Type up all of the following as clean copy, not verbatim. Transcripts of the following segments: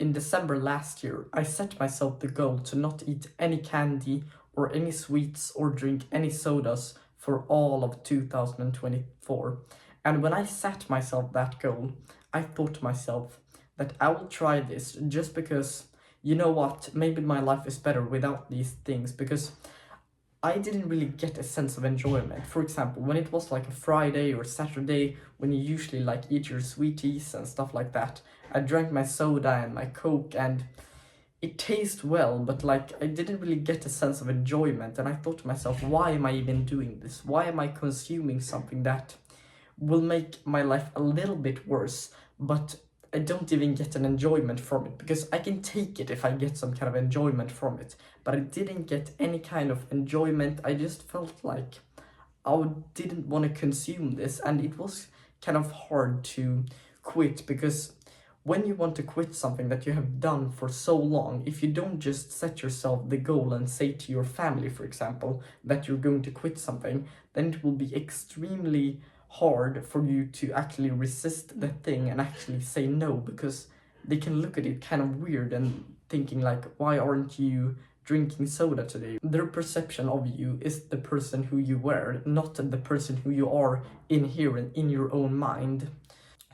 in December last year, I set myself the goal to not eat any candy or any sweets or drink any sodas for all of 2024. And when I set myself that goal, I thought to myself that I will try this just because, you know what, maybe my life is better without these things, because I didn't really get a sense of enjoyment. For example, when it was like a Friday or Saturday, when you usually like eat your sweeties and stuff like that, I drank my soda and my Coke, and it tastes well, but like I didn't really get a sense of enjoyment. And I thought to myself, why am I even doing this? Why am I consuming something that will make my life a little bit worse, but I don't even get an enjoyment from it? Because I can take it if I get some kind of enjoyment from it, but I didn't get any kind of enjoyment. I just felt like I didn't want to consume this, and it was kind of hard to quit, because when you want to quit something that you have done for so long, if you don't just set yourself the goal and say to your family, for example, that you're going to quit something, then it will be extremely hard for you to actually resist the thing and actually say no, because they can look at it kind of weird and thinking like, why aren't you drinking soda today? Their perception of you is the person who you were, not the person who you are in here and in your own mind.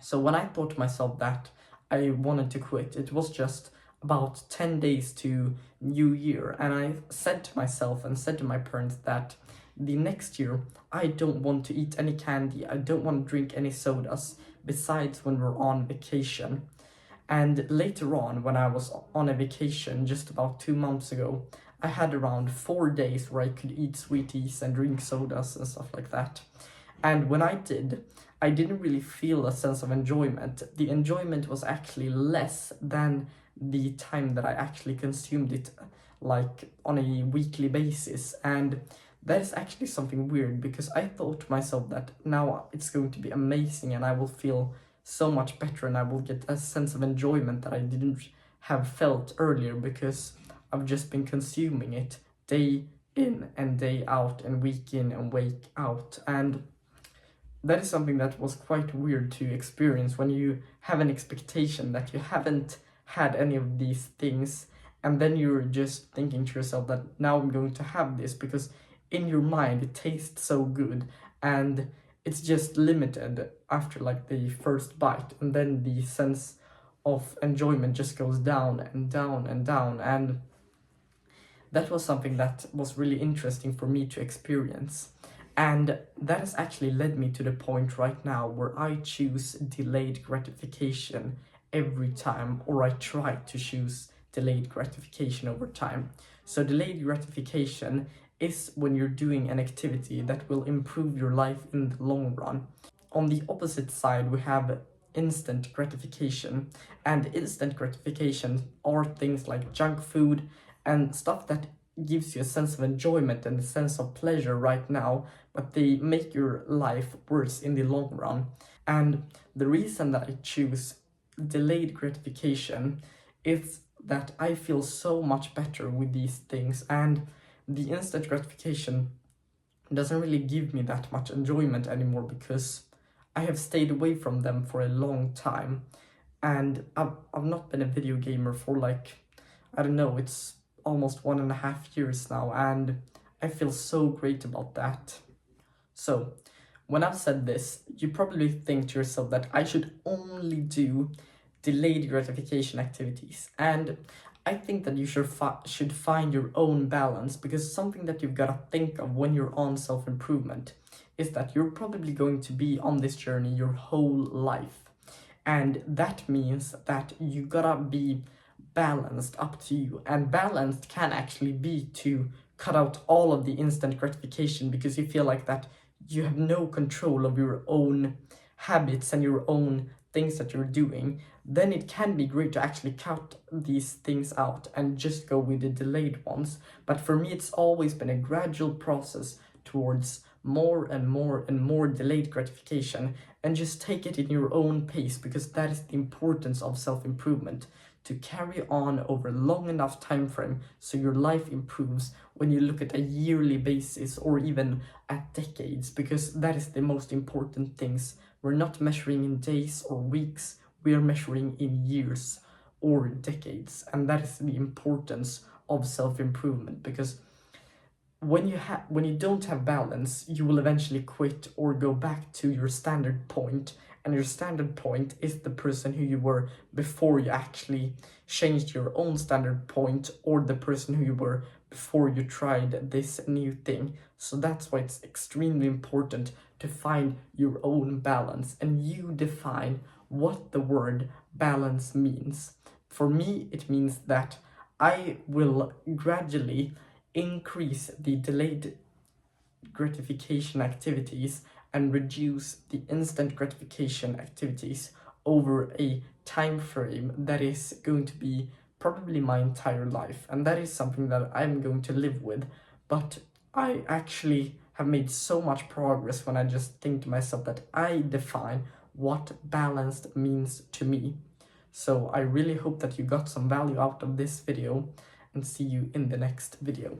So when I thought to myself that I wanted to quit, it was just about 10 days to New Year, and I said to myself and said to my parents that the next year I don't want to eat any candy, I don't want to drink any sodas, besides when we're on vacation. And later on, when I was on a vacation just about 2 months ago, I had around 4 days where I could eat sweeties and drink sodas and stuff like that. And when I did, I didn't really feel a sense of enjoyment. The enjoyment was actually less than the time that I actually consumed it, like on a weekly basis. And that is actually something weird, because I thought to myself that now it's going to be amazing and I will feel so much better and I will get a sense of enjoyment that I didn't have felt earlier, because I've just been consuming it day in and day out and week in and week out. And that is something that was quite weird to experience when you have an expectation that you haven't had any of these things, and then you're just thinking to yourself that now I'm going to have this because in your mind it tastes so good, and it's just limited after like the first bite, and then the sense of enjoyment just goes down and down and down. And that was something that was really interesting for me to experience. And that has actually led me to the point right now where I choose delayed gratification every time, or I try to choose delayed gratification over time. So delayed gratification is when you're doing an activity that will improve your life in the long run. On the opposite side, we have instant gratification, and instant gratification are things like junk food and stuff that gives you a sense of enjoyment and a sense of pleasure right now, but they make your life worse in the long run. And the reason that I choose delayed gratification is that I feel so much better with these things, and the instant gratification doesn't really give me that much enjoyment anymore, because I have stayed away from them for a long time. And I've not been a video gamer for like, I don't know, it's almost 1.5 years now, and I feel so great about that. So when I've said this, you probably think to yourself that I should only do delayed gratification activities, and I think that you should find your own balance, because something that you've got to think of when you're on self-improvement is that you're probably going to be on this journey your whole life. And that means that you gotta be balanced up to you. And balanced can actually be to cut out all of the instant gratification, because you feel like that you have no control of your own habits and your own things that you're doing. Then it can be great to actually cut these things out and just go with the delayed ones. But for me, it's always been a gradual process towards more and more and more delayed gratification, and just take it in your own pace, because that is the importance of self-improvement, to carry on over a long enough time frame so your life improves when you look at a yearly basis or even at decades, because that is the most important things. We're not measuring in days or weeks, we are measuring in years. or decades. And that is the importance of self-improvement, because when you don't have balance, you will eventually quit or go back to your standard point, and your standard point is the person who you were before you actually changed your own standard point, or the person who you were before you tried this new thing. So that's why it's extremely important to find your own balance, and you define what the word balance means. For me, it means that I will gradually increase the delayed gratification activities and reduce the instant gratification activities over a time frame that is going to be probably my entire life. And that is something that I'm going to live with. But I actually have made so much progress when I just think to myself that I define what balanced means to me. So I really hope that you got some value out of this video, and see you in the next video.